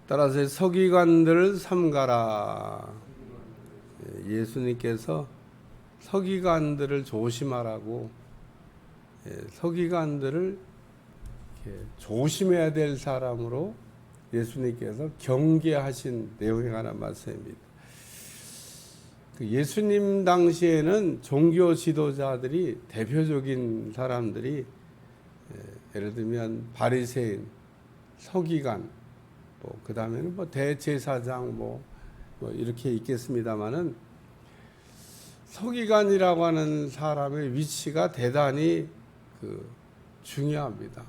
따라서 서기관들을 삼가라. 예수님께서 서기관들을 조심하라고, 서기관들을 조심해야 될 사람으로 예수님께서 경계하신 내용에 관한 말씀입니다. 예수님 당시에는 종교 지도자들이, 대표적인 사람들이 예를 들면 바리새인, 서기관, 그 다음에는 대제사장 이렇게 있겠습니다만은, 서기관이라고 하는 사람의 위치가 대단히 중요합니다.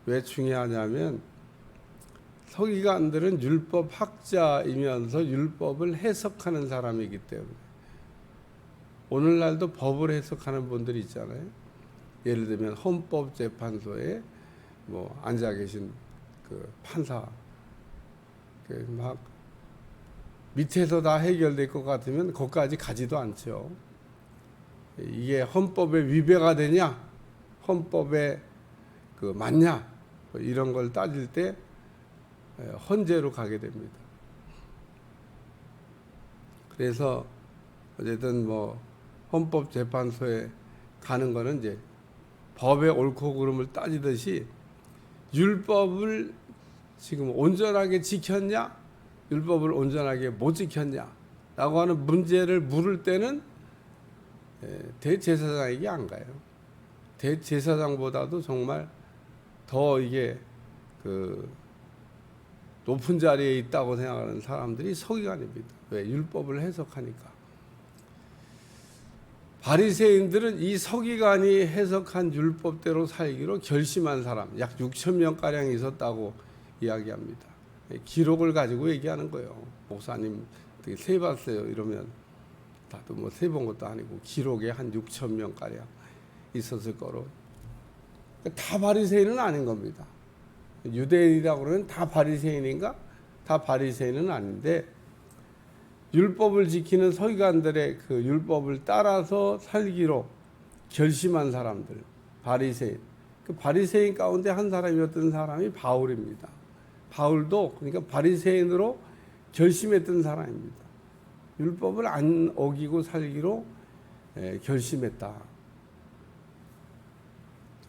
왜 중요하냐면 서기관들은 율법 학자이면서 율법을 해석하는 사람이기 때문에, 오늘날도 법을 해석하는 분들이 있잖아요. 예를 들면 헌법재판소에 앉아 계신 판사, 막 밑에서 다 해결될 것 같으면 거기까지 가지도 않죠. 이게 헌법에 위배가 되냐, 헌법에 맞냐, 이런 걸 따질 때 헌재로 가게 됩니다. 그래서 어쨌든 헌법재판소에 가는 거는 이제 법의 옳고 그름을 따지듯이, 율법을 지금 온전하게 지켰냐, 율법을 온전하게 못 지켰냐 라고 하는 문제를 물을 때는 대제사장에게 안 가요. 대제사장보다도 정말 더 이게 높은 자리에 있다고 생각하는 사람들이 서기관입니다. 왜? 율법을 해석하니까. 바리새인들은 이 서기관이 해석한 율법대로 살기로 결심한 사람, 약 6천 명가량 있었다고 이야기합니다. 기록을 가지고 얘기하는 거예요. 목사님 어떻게 세봤어요? 이러면 나도 세본 것도 아니고 기록에 한 6천 명가량 있었을 거로. 다 바리새인은 아닌 겁니다. 유대인이라고 그러면 다 바리새인인가? 다 바리새인은 아닌데, 율법을 지키는 서기관들의 율법을 따라서 살기로 결심한 사람들, 바리새인. 바리새인 가운데 한 사람이었던 사람이 바울입니다. 바울도 그러니까 바리새인으로 결심했던 사람입니다. 율법을 안 어기고 살기로 결심했다.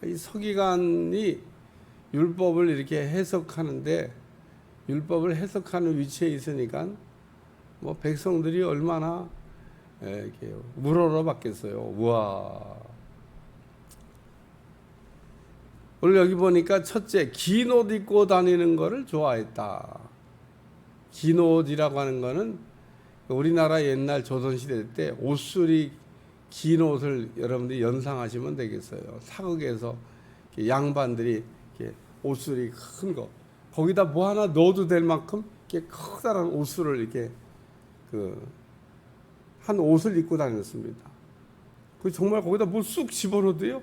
이 서기관이 율법을 이렇게 해석하는데, 율법을 해석하는 위치에 있으니까 백성들이 얼마나 이렇게 우러러 봤겠어요. 우와. 오늘 여기 보니까 첫째, 긴 옷 입고 다니는 거를 좋아했다. 긴 옷이라고 하는 거는 우리나라 옛날 조선시대 때 옷수리, 긴 옷을 여러분들이 연상하시면 되겠어요. 사극에서 양반들이 이렇게 옷수리 큰 거, 거기다 하나 넣어도 될 만큼 이렇게 커다란 옷수를 이렇게 한 옷을 입고 다녔습니다. 정말 거기다 쑥 집어넣어도요,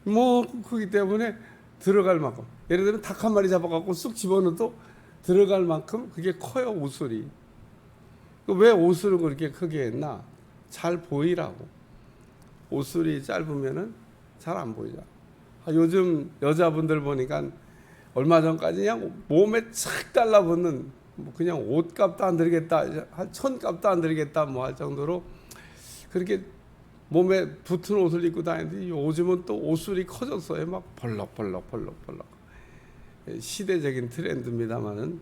그렇기 때문에 들어갈 만큼, 예를 들면 닭 한 마리 잡아갖고 쑥 집어넣어도 들어갈 만큼 그게 커요, 옷술이. 왜 옷술을 그렇게 크게 했나? 잘 보이라고. 옷술이 짧으면은 잘 안 보이죠. 요즘 여자분들 보니까 얼마 전까지 그냥 몸에 착 달라붙는, 그냥 옷값도 안 들겠다, 한 1,000값도 안 들겠다 할 정도로 그렇게 몸에 붙은 옷을 입고 다니는데, 요즘은 또 옷술이 커졌어요. 막 벌럭벌럭. 시대적인 트렌드입니다만은,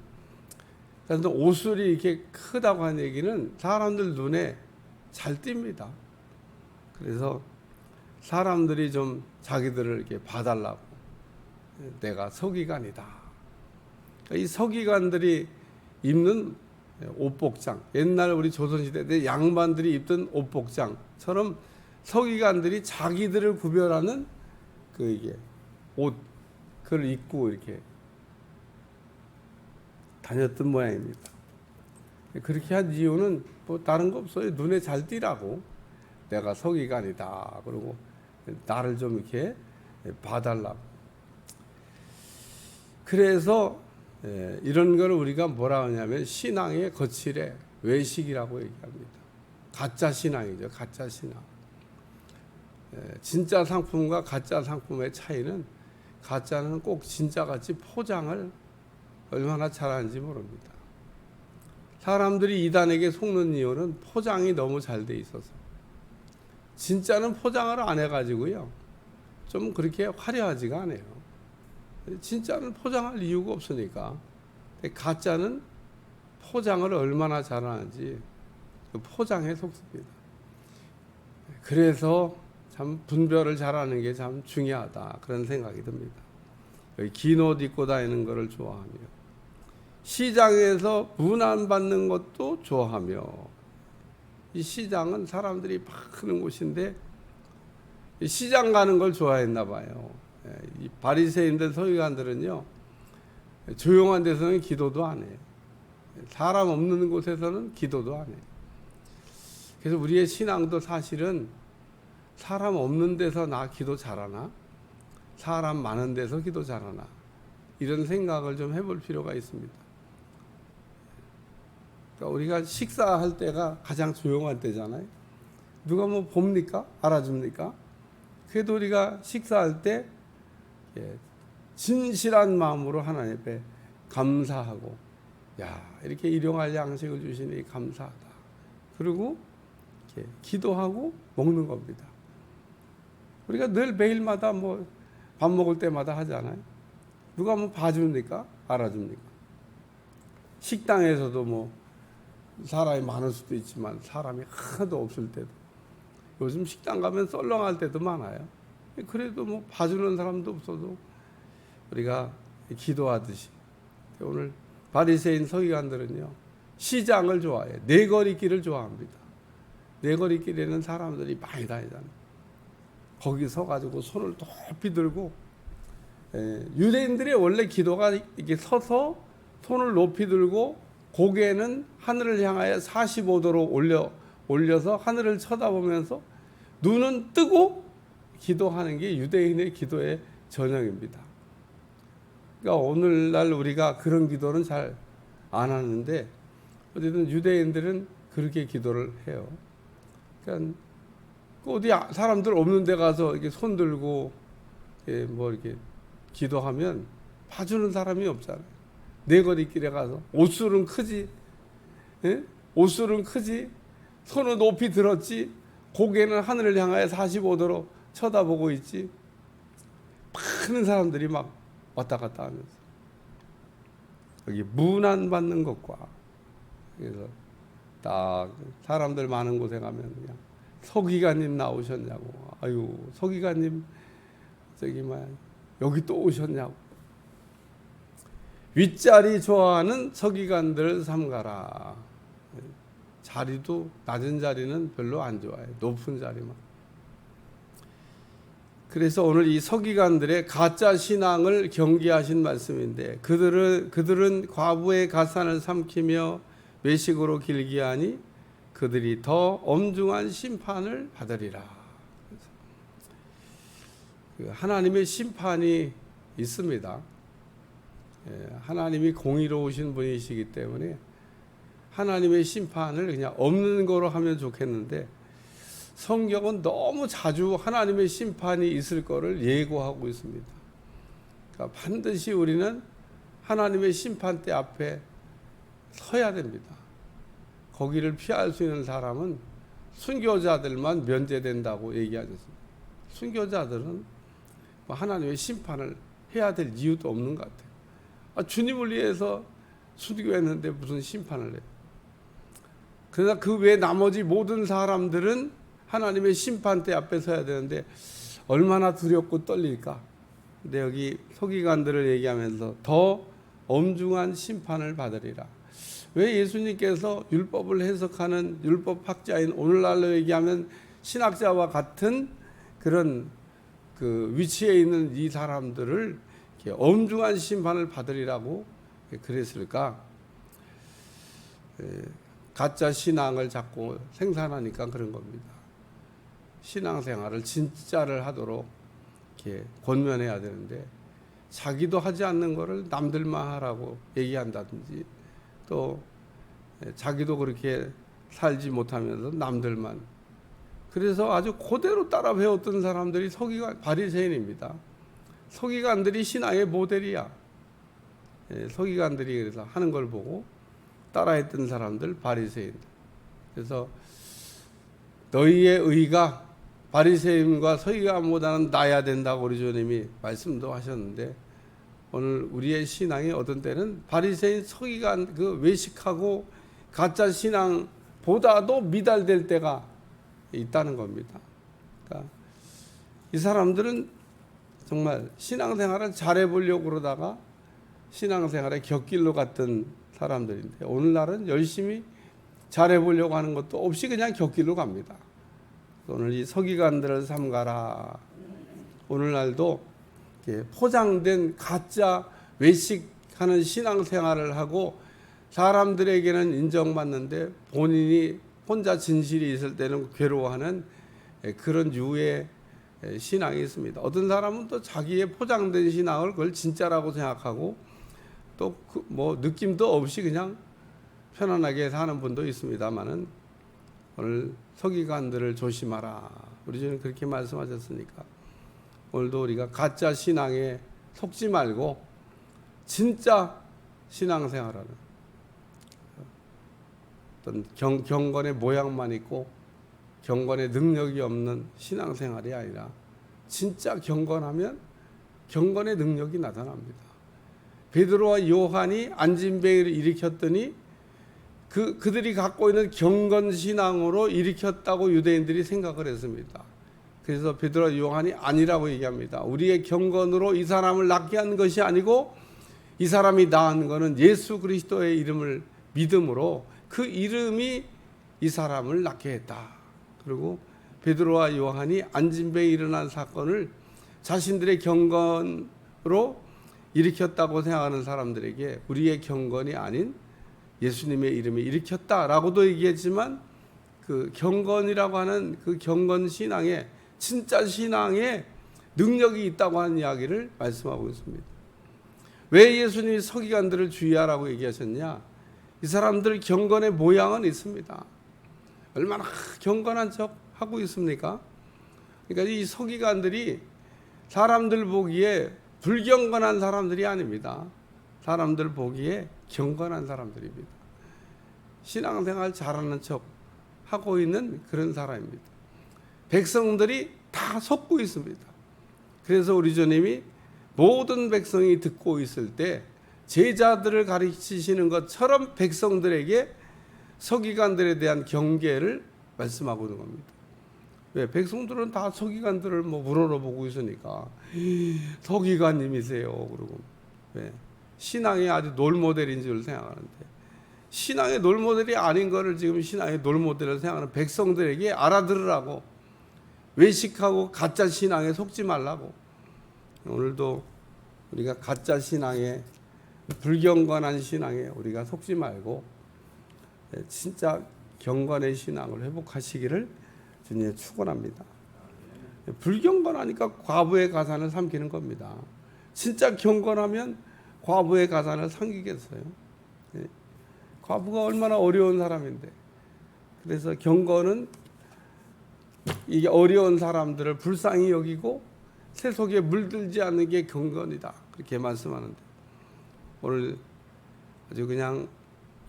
그래서 옷술이 이렇게 크다고 하는 얘기는 사람들 눈에 잘 띕니다. 그래서 사람들이 좀 자기들을 이렇게 봐달라고, 내가 서기관이다. 이 서기관들이 입는 옷복장, 옛날 우리 조선시대 때 양반들이 입던 옷복장처럼 서기관들이 자기들을 구별하는 이게 옷, 그걸 입고 이렇게 다녔던 모양입니다. 그렇게 한 이유는 다른 거 없어요. 눈에 잘 띄라고, 내가 서기관이다. 그러고 나를 좀 이렇게 봐달라고. 그래서 이런 걸 우리가 뭐라 하냐면 신앙의 거칠에 외식이라고 얘기합니다. 가짜 신앙이죠. 가짜 신앙. 진짜 상품과 가짜 상품의 차이는, 가짜는 꼭 진짜같이 포장을 얼마나 잘하는지 모릅니다. 사람들이 이단에게 속는 이유는 포장이 너무 잘 돼 있어서. 진짜는 포장을 안 해가지고요, 좀 그렇게 화려하지가 않아요. 진짜는 포장할 이유가 없으니까. 가짜는 포장을 얼마나 잘하는지 그 포장에 속습니다. 그래서 참 분별을 잘하는 게 참 중요하다, 그런 생각이 듭니다. 긴 옷 입고 다니는 것을 좋아하며, 시장에서 문안받는 것도 좋아하며. 이 시장은 사람들이 막 하는 곳인데 시장 가는 걸 좋아했나 봐요. 이 바리새인들 서기관들은요, 조용한 데서는 기도도 안 해요. 사람 없는 곳에서는 기도도 안 해요. 그래서 우리의 신앙도 사실은 사람 없는 데서 나 기도 잘하나, 사람 많은 데서 기도 잘하나, 이런 생각을 좀 해볼 필요가 있습니다. 그러니까 우리가 식사할 때가 가장 조용한 때잖아요. 누가 뭐 봅니까? 알아줍니까? 그래도 우리가 식사할 때 진실한 마음으로 하나님 앞에 감사하고, 야, 이렇게 일용할 양식을 주시니 감사하다, 그리고 이렇게 기도하고 먹는 겁니다. 우리가 늘 매일마다 뭐 밥 먹을 때마다 하잖아요. 누가 뭐 봐줍니까? 알아줍니까? 식당에서도 뭐 사람이 많을 수도 있지만 사람이 하나도 없을 때도, 요즘 식당 가면 썰렁할 때도 많아요. 그래도 뭐 봐주는 사람도 없어도 우리가 기도하듯이, 오늘 바리새인 서기관들은요, 시장을 좋아해요. 네거리길을 좋아합니다. 네거리길에는 사람들이 많이 다니잖아요. 거기 서가지고 손을 높이 들고, 유대인들의 원래 기도가 이렇게 서서 손을 높이 들고 고개는 하늘을 향하여 45도로 올려서 하늘을 쳐다보면서 눈은 뜨고 기도하는 게 유대인의 기도의 전형입니다. 그러니까 오늘날 우리가 그런 기도는 잘 안 하는데, 어쨌든 유대인들은 그렇게 기도를 해요. 그러니까 어디 사람들 없는 데 가서 이렇게 손 들고 뭐 이렇게 기도하면 봐주는 사람이 없잖아요. 네거리길에 가서 옷술은 크지, 옷술은 크지, 손을 높이 들었지, 고개는 하늘을 향하여 45도로 쳐다보고 있지. 많은 사람들이 막 왔다 갔다 하면서, 여기 문안 받는 것과, 그래서 딱 사람들 많은 곳에 가면 그냥 서기관님 나오셨냐고, 아유 서기관님 저기 막 여기 또 오셨냐고. 윗자리 좋아하는 서기관들 삼가라. 자리도 낮은 자리는 별로 안 좋아해요. 높은 자리만. 그래서 오늘 이 서기관들의 가짜 신앙을 경계하신 말씀인데, 그들은 과부의 가산을 삼키며 외식으로 길게 하니 그들이 더 엄중한 심판을 받으리라. 하나님의 심판이 있습니다. 하나님이 공의로우신 분이시기 때문에 하나님의 심판을 그냥 없는 거로 하면 좋겠는데, 성경은 너무 자주 하나님의 심판이 있을 거를 예고하고 있습니다. 그러니까 반드시 우리는 하나님의 심판대 앞에 서야 됩니다. 거기를 피할 수 있는 사람은 순교자들만 면제된다고 얘기하셨습니다. 순교자들은 하나님의 심판을 해야 될 이유도 없는 것 같아요. 주님을 위해서 순교했는데 무슨 심판을 해요? 그러나 그 외 나머지 모든 사람들은 하나님의 심판대 앞에 서야 되는데 얼마나 두렵고 떨릴까? 근데 여기 서기관들을 얘기하면서 더 엄중한 심판을 받으리라. 왜 예수님께서 율법을 해석하는 율법학자인, 오늘날로 얘기하면 신학자와 같은 그런 그 위치에 있는 이 사람들을 엄중한 심판을 받으리라고 그랬을까? 가짜 신앙을 자꾸 생산하니까 그런 겁니다. 신앙생활을 진짜를 하도록 이렇게 권면해야 되는데, 자기도 하지 않는 거를 남들만 하라고 얘기한다든지, 또 자기도 그렇게 살지 못하면서 남들만. 그래서 아주 그대로 따라 배웠던 사람들이 서기관, 바리새인입니다. 서기관들이 신앙의 모델이야. 서기관들이 그래서 하는 걸 보고 따라했던 사람들 바리새인들. 그래서 너희의 의가 바리새인과 서기관보다는 나아야 된다고 우리 주님이 말씀도 하셨는데, 오늘 우리의 신앙이 어떤 때는 바리새인 서기관 그 외식하고 가짜 신앙보다도 미달될 때가 있다는 겁니다. 그러니까 이 사람들은 정말 신앙생활을 잘해보려고 그러다가 신앙생활의 곁길로 갔던 사람들인데, 오늘날은 열심히 잘해보려고 하는 것도 없이 그냥 곁길로 갑니다. 오늘 이 서기관들을 삼가라. 오늘날도 포장된 가짜 외식하는 신앙생활을 하고 사람들에게는 인정받는데 본인이 혼자 진실이 있을 때는 괴로워하는 그런 유의 신앙이 있습니다. 어떤 사람은 또 자기의 포장된 신앙을 그걸 진짜라고 생각하고 또 뭐 느낌도 없이 그냥 편안하게 사는 분도 있습니다만은, 오늘 서기관들을 조심하라. 우리 주님 그렇게 말씀하셨으니까 오늘도 우리가 가짜 신앙에 속지 말고 진짜 신앙생활하는, 어떤 경건의 모양만 있고 경건의 능력이 없는 신앙생활이 아니라 진짜 경건하면 경건의 능력이 나타납니다. 베드로와 요한이 안진뱅이를 일으켰더니 그들이 갖고 있는 경건 신앙으로 일으켰다고 유대인들이 생각을 했습니다. 그래서 베드로와 요한이 아니라고 얘기합니다. 우리의 경건으로 이 사람을 낫게 한 것이 아니고 이 사람이 낳은 것은 예수 그리스도의 이름을 믿음으로 그 이름이 이 사람을 낫게 했다. 그리고 베드로와 요한이 안진뱅이 일어난 사건을 자신들의 경건으로 일으켰다고 생각하는 사람들에게 우리의 경건이 아닌 예수님의 이름에 일으켰다라고도 얘기했지만, 그 경건이라고 하는 그 경건 신앙에 진짜 신앙에 능력이 있다고 하는 이야기를 말씀하고 있습니다. 왜 예수님이 서기관들을 주의하라고 얘기하셨냐? 이 사람들 경건의 모양은 있습니다. 얼마나 경건한 척 하고 있습니까? 그러니까 이 서기관들이 사람들 보기에 불경건한 사람들이 아닙니다. 사람들 보기에 경건한 사람들입니다. 신앙생활 잘하는 척 하고 있는 그런 사람입니다. 백성들이 다 속고 있습니다. 그래서 우리 주님이 모든 백성이 듣고 있을 때 제자들을 가르치시는 것처럼 백성들에게 서기관들에 대한 경계를 말씀하고 있는 겁니다. 왜? 백성들은 다 서기관들을 뭐 우러러보고 있으니까 서기관님이세요. 그러고 왜? 신앙의 아주 롤모델인 줄 생각하는데, 신앙의 롤모델이 아닌 거를 지금 신앙의 롤모델을 생각하는 백성들에게 알아들으라고, 외식하고 가짜 신앙에 속지 말라고. 오늘도 우리가 가짜 신앙에, 불경건한 신앙에 우리가 속지 말고 진짜 경건의 신앙을 회복하시기를 주님 축원합니다. 불경건하니까 과부의 가산을 삼키는 겁니다. 진짜 경건하면 과부의 가산을 삼키겠어요? 과부가 얼마나 어려운 사람인데. 그래서 경건은 이게 어려운 사람들을 불쌍히 여기고 세속에 물들지 않는 게 경건이다, 그렇게 말씀하는데, 오늘 아주 그냥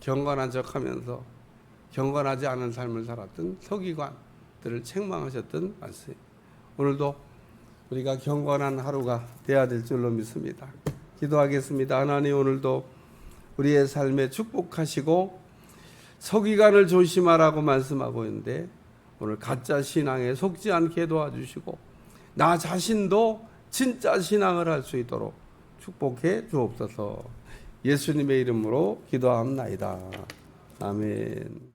경건한 척하면서 경건하지 않은 삶을 살았던 서기관들을 책망하셨던 말씀. 오늘도 우리가 경건한 하루가 되어야 될 줄로 믿습니다. 기도하겠습니다. 하나님, 오늘도 우리의 삶에 축복하시고 서기관을 조심하라고 말씀하고 있는데, 오늘 가짜 신앙에 속지 않게 도와주시고 나 자신도 진짜 신앙을 할 수 있도록 축복해 주옵소서. 예수님의 이름으로 기도합나이다. 아멘.